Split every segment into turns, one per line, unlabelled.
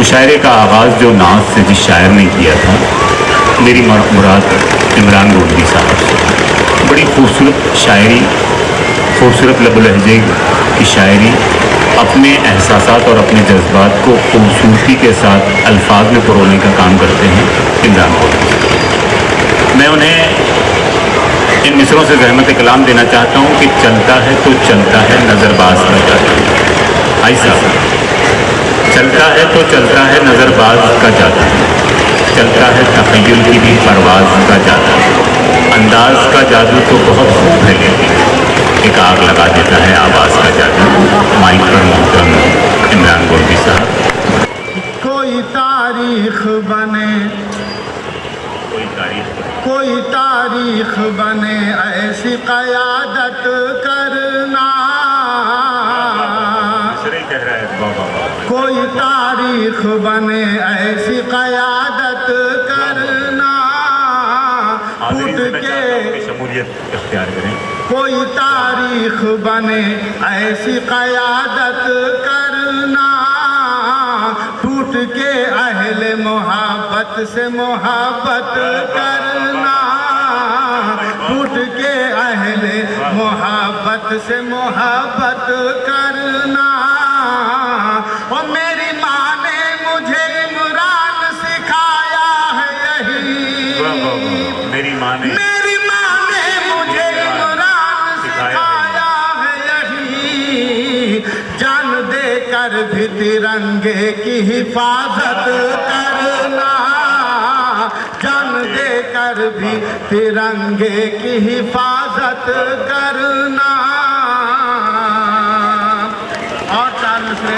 مشاعرے کا آغاز جو ناز سے جس شاعر نے کیا تھا، میری مراد عمران گولڈی صاحب سے، بڑی خوبصورت شاعری، خوبصورت لب و لہجے کی شاعری، اپنے احساسات اور اپنے جذبات کو خوبصورتی کے ساتھ الفاظ میں پرونے کا کام کرتے ہیں عمران گولڈی۔ میں انہیں ان مصروں سے زحمت کلام دینا چاہتا ہوں کہ چلتا ہے تو چلتا ہے نظر باز کا جاتا ہے، ایسا چلتا ہے تو چلتا ہے نظر باز کا جاتا ہے، چلتا ہے تخیل کی بھی پرواز کا جاتا ہے، انداز کا جادو تو بہت خوب ہے لیکن ایک آگ لگا دیتا ہے آواز کا جادو۔ مائک پر محترم عمران گولڈی صاحب۔
کوئی تاریخ بنے، کوئی تاریخ بنے ایسی قیادت کرنا، کوئی تاریخ بنے ایسی قیادت کرنا، اٹھ کے
شمولیت اختیار کریں۔
کوئی تاریخ بنے ایسی قیادت کرنا، ٹوٹ کے اہل محبت سے محبت کرنا، ٹوٹ کے اہل محبت سے محبت کرنا۔ اور میری ماں نے مجھے عمران سکھایا ہے یہی،
میری ماں نے
مجھے عمران سکھایا ہے یہی، جان دے کر بھی ترنگے کی حفاظت کرنا، جان دے کر بھی ترنگے کی حفاظت کرنا۔ اور چار مصرے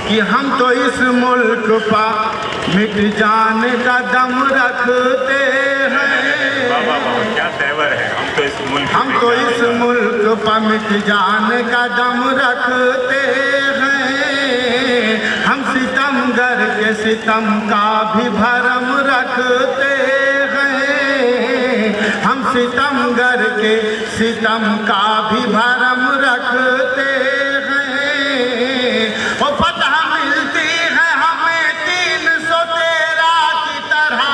کہ ہم تو اس ملک پا مٹ جانے کا دم رکھتے ہیں، ہم تو اس ملک پا مٹ جانے کا دم رکھتے ہیں، ہم ستمگر کے ستم کا بھی بھرم رکھتے ہیں، ہم ستمگر کے ستم کا بھی بھرم رکھتے ہیں۔ اور فتح ملتی ہے ہمیں 313 کی طرح،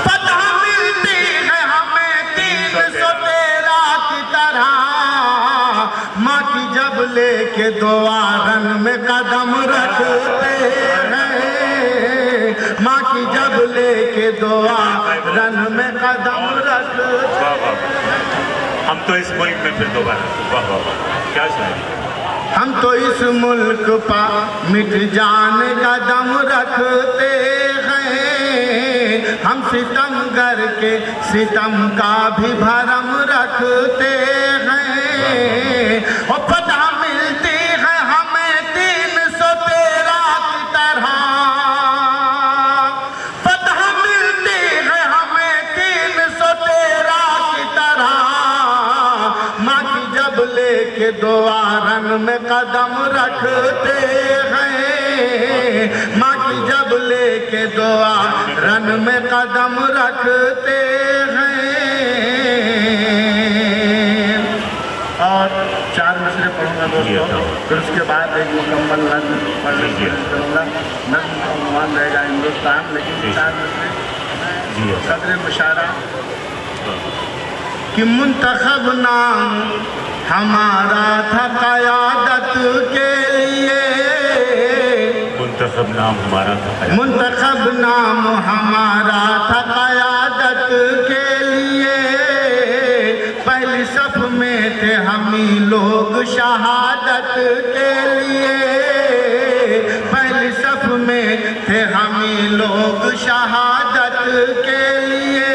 فتح ملتی ہے ہمیں 313 کی طرح، ماں کی جب لے کے دعا رن میں قدم رکھتے ہیں، ماں کی جب لے کے دعا رن میں قدم رکھتے ہیں۔
ہم تو اس ملک میں پھر دوبارہ کیا شاعری،
ہم تو اس ملک پا مٹ جانے کا دم رکھتے ہیں، ہم ستمگر کے ستم کا بھی بھرم رکھتے ہیں۔ اور فتح ملتی ہے ہمیں 313 کی طرح، فتح ملتی ہے ہمیں 313 کی طرح، ماں کی جب لے کے دعا رن میں قدم رکھتے ہیں، ماں کی جب لے کے دعا رن میں قدم رکھتے ہیں۔ اور چار مصرے پڑھوں گا دوستوں، پھر اس کے بعد ایک مکمل نظم پڑھنے کی کوشش کروں گا۔ نظم کا عنوان رہے گا ہندوستان، لیکن چار مصرے قدر مشاعرہ کہ منتخب نام ہمارا تھا قیادت کے لیے،
منتخب نام ہمارا تھا،
منتخب نام ہمارا تھا قیادت کے لیے، پہلی صف میں تھے ہمیں لوگ شہادت کے لیے، پہلی صف میں تھے ہمیں لوگ شہادت کے لیے۔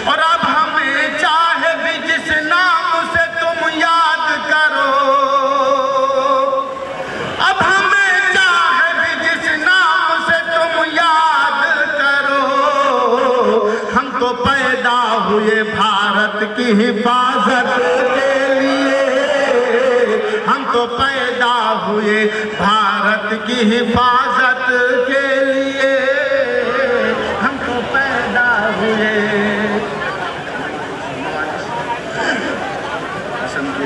اور اب ہمیں چاہے بھی جس نام سے تم یاد کرو، اب ہمیں چاہے بھی جس نام سے تم یاد کرو، ہم تو پیدا ہوئے بھارت کی حفاظت کے لیے، ہم تو پیدا ہوئے بھارت کی حفاظت کے لیے، ہم تو پیدا ہوئے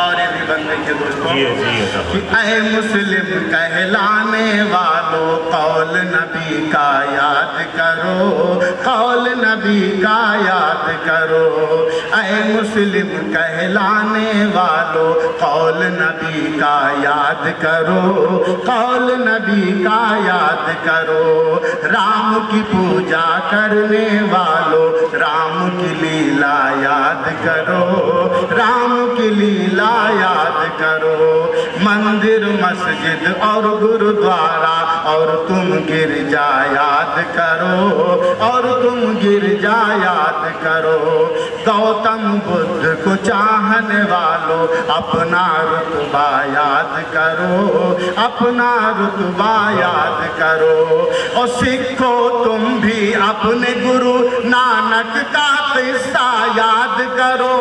اور یہ بھی بند دیکھیے دوستوں
جی عطا
کہ اے مسلم کہلانے والوں قول نبی کا یاد کرو، قول نبی کا یاد کرو، اے مسلم کہلانے والوں قول نبی کا یاد کرو، قول نبی کا یاد کرو، رام کی پوجا کرنے والوں رام کی لیلا یاد کرو، رام کی لیلا یاد کرو، مندر مسجد اور گرودوارا اور تم گرجا یاد کرو، اور تم گرجا یاد کرو، گوتم بدھ کو چاہنے والوں اپنا رتبہ یاد کرو، اپنا رتبہ یاد کرو، اور سکھو تم بھی اپنے گرو نانک کا قصہ یاد کرو،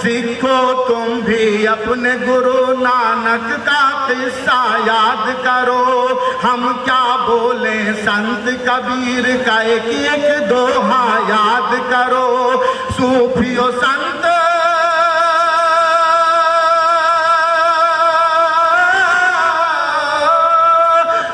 سکھو تم بھی اپنے گرو نانک کا قصہ یاد کرو، ہم کیا بولیں سنت کبیر کا ایک ایک دوہا یاد کرو، صوفی و سنت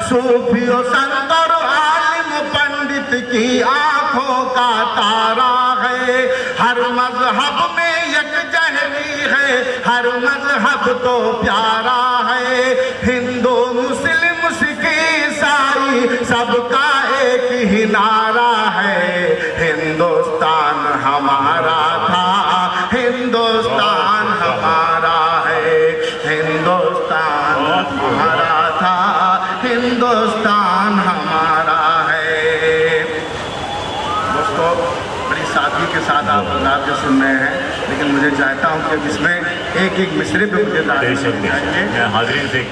صوفی و سنت اور عالم پنڈت کی آنکھوں کا تارا ہے، ہر مذہب میں یکجہتی ہے، ہر مذہب تو پیارا ہے، ہندو مسلم سکھ عیسائی سب کا ایک ہی نعرہ ہے، ہندوستان ہمارا تھا، ہندوستان ہمارا ہے، ہندوستان ہمارا تھا، ہندوستان ہمارا ہے۔ دوستو بڑی سادگی کے ساتھ آپ حضرات جو سن رہے ہیں، لیکن مجھے چاہتا ہوں کہ اس میں ایک ایک مصرے پہ مجھے
بے شک میں حاضرین سے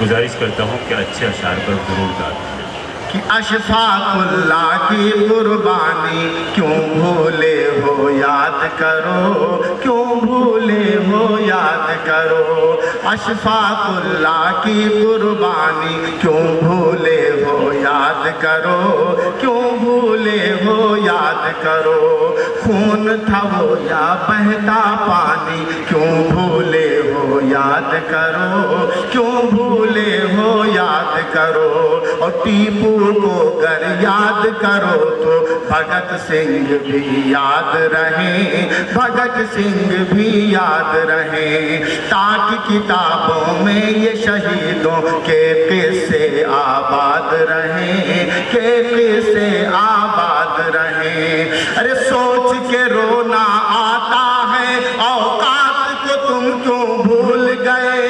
گزارش کرتا ہوں کہ اچھے اشعار پر ضرور گائیں
کہ اشفاق اللہ کی قربانی کیوں بھولے ہو یاد کرو، کیوں بھولے ہو یاد کرو، اشفاق اللہ کی قربانی کیوں بھولے ہو یاد کرو، کیوں بھولے ہو یاد کرو، خون تھا وہ یا بہتا پانی کیوں بھولے ہو یاد کرو، کیوں بھولے ہو یاد کرو، اور ٹیپو کو گر یاد کرو تو بھگت سنگھ بھی یاد رہیں، بھگت سنگھ بھی یاد رہیں، تاکہ کتابوں میں یہ شہیدوں کے قصے آباد رہیں، کہ قصے آباد رہیں۔ ارے سوچ کے رونا آتا ہے اوقات کو تم کیوں بھول گئے،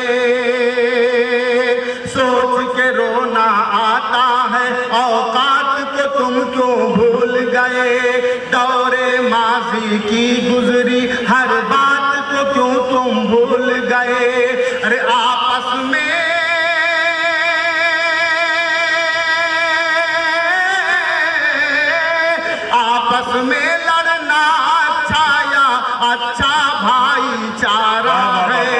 سوچ کے رونا آتا ہے اوقات کو تم کیوں بھول گئے، دور ماضی کی گزری ہر بات کو کیوں تم بھول گئے، ارے آپس میں لڑنا اچھا یا اچھا بھائی چارہ ہے،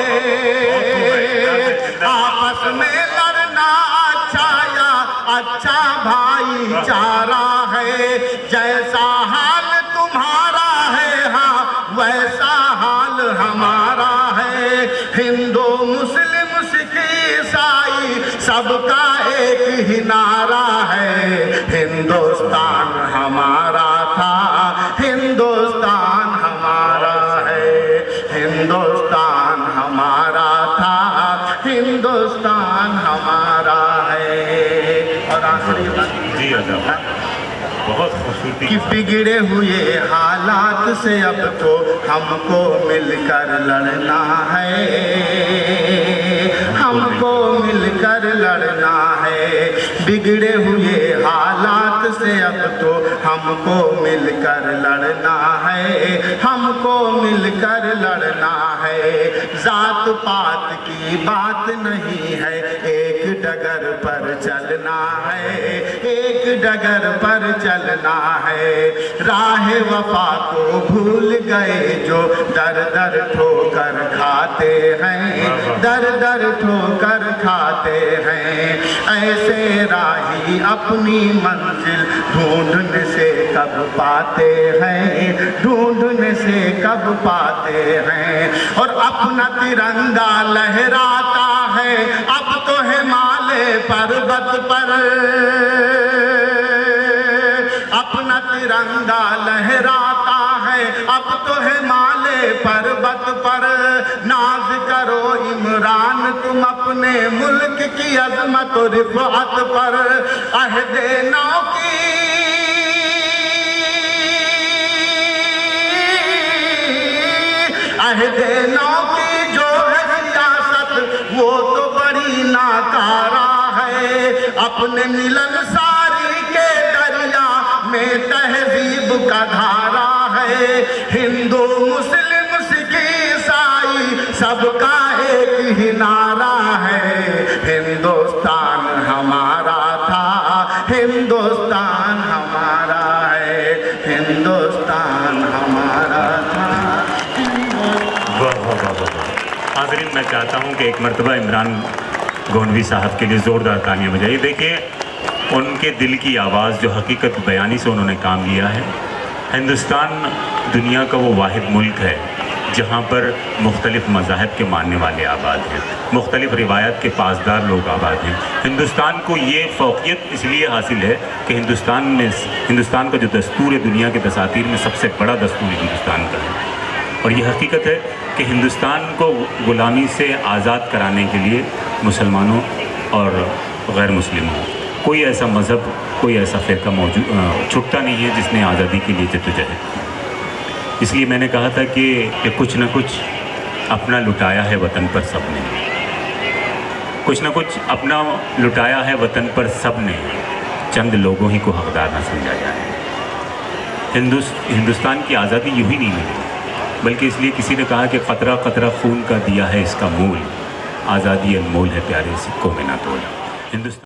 آپس میں لڑنا اچھا یا اچھا بھائی چارہ ہے، جیسا حال تمہارا ہے ہاں ویسا حال ہمارا ہے، ہندو مسلم سکھ عیسائی سب کا ایک ہی نعرہ ہے، ہندوستان ہمارا تھا، ہندوستان ہمارا ہے، ہندوستان ہمارا تھا، ہندوستان ہمارا ہے۔ اور آخری بات
جی عطا بہت خوبصورتی
کہ بگڑے ہوئے حالات سے اب تو ہم کو مل کر لڑنا ہے، ہم کو مل کر لڑنا ہے، بگڑے ہوئے حالات سے اب تو ہم کو مل کر لڑنا ہے، ہم کو مل کر لڑنا ہے، ذات پات کی بات نہیں ہے، ایک ڈگر پر چلنا ہے، ایک ڈگر پر چلنا ہے، راہ وفا کو بھول گئے جو در در ٹھوکر کھاتے ہیں، در در ٹھوکر کھاتے ہیں، ایسے راہی اپنی منزل ڈھونڈنے سے کب پاتے ہیں، ڈھونڈنے سے کب پاتے ہیں۔ اور اپنا ترنگا لہراتا ہے اب تو ہمالیہ پروت پر، اپنا ترنگا لہراتا ہے اب تو ہمالیہ پروت پر۔ ناز کرو عمران تم اپنے ملک کی عظمت و رفعت پر، عہد نو کی عہد نو کی جو ہے سیاست وہ تو بڑی ناکارہ ہے، اپنے ملن ساری کے دریا میں تہذیب کا دھارا ہے، ہندو مسلم سکھ عیسائی سب کا ایک ہی نعرہ ہے، ہندوستان ہمارا تھا، ہندوستان ہمارا ہے، ہندوستان ہمارا تھا۔
حاضرین، میں چاہتا ہوں کہ ایک مرتبہ عمران گونڈوی صاحب کے لیے زوردار تالیاں بجائیے۔ دیکھیے ان کے دل کی آواز جو حقیقت بیانی سے انہوں نے کام لیا ہے۔ ہندوستان دنیا کا وہ واحد ملک ہے جہاں پر مختلف مذاہب کے ماننے والے آباد ہیں، مختلف روایات کے پاسدار لوگ آباد ہیں۔ ہندوستان کو یہ فوقیت اس لیے حاصل ہے کہ ہندوستان کا جو دستور ہے دنیا کے دساتیر میں سب سے بڑا دستور ہندوستان کا ہے، اور یہ حقیقت ہے کہ ہندوستان کو غلامی سے آزاد کرانے کے لیے مسلمانوں اور غیر مسلموں کوئی ایسا مذہب، کوئی ایسا فرقہ چھٹا نہیں ہے جس نے آزادی کے لیے جدوجہد کی۔ اس لیے میں نے کہا تھا کہ کچھ نہ کچھ اپنا لٹایا ہے وطن پر سب نے، کچھ نہ کچھ اپنا لٹایا ہے وطن پر سب نے، چند لوگوں ہی کو حقدار نہ سمجھا جائے۔ ہندوستان کی آزادی یوں ہی نہیں ملی، بلکہ اس لیے کسی نے کہا کہ قطرہ قطرہ خون کا دیا ہے اس کا مول، آزادی انمول ہے پیارے سکوں میں نہ تولا۔ ہندوستان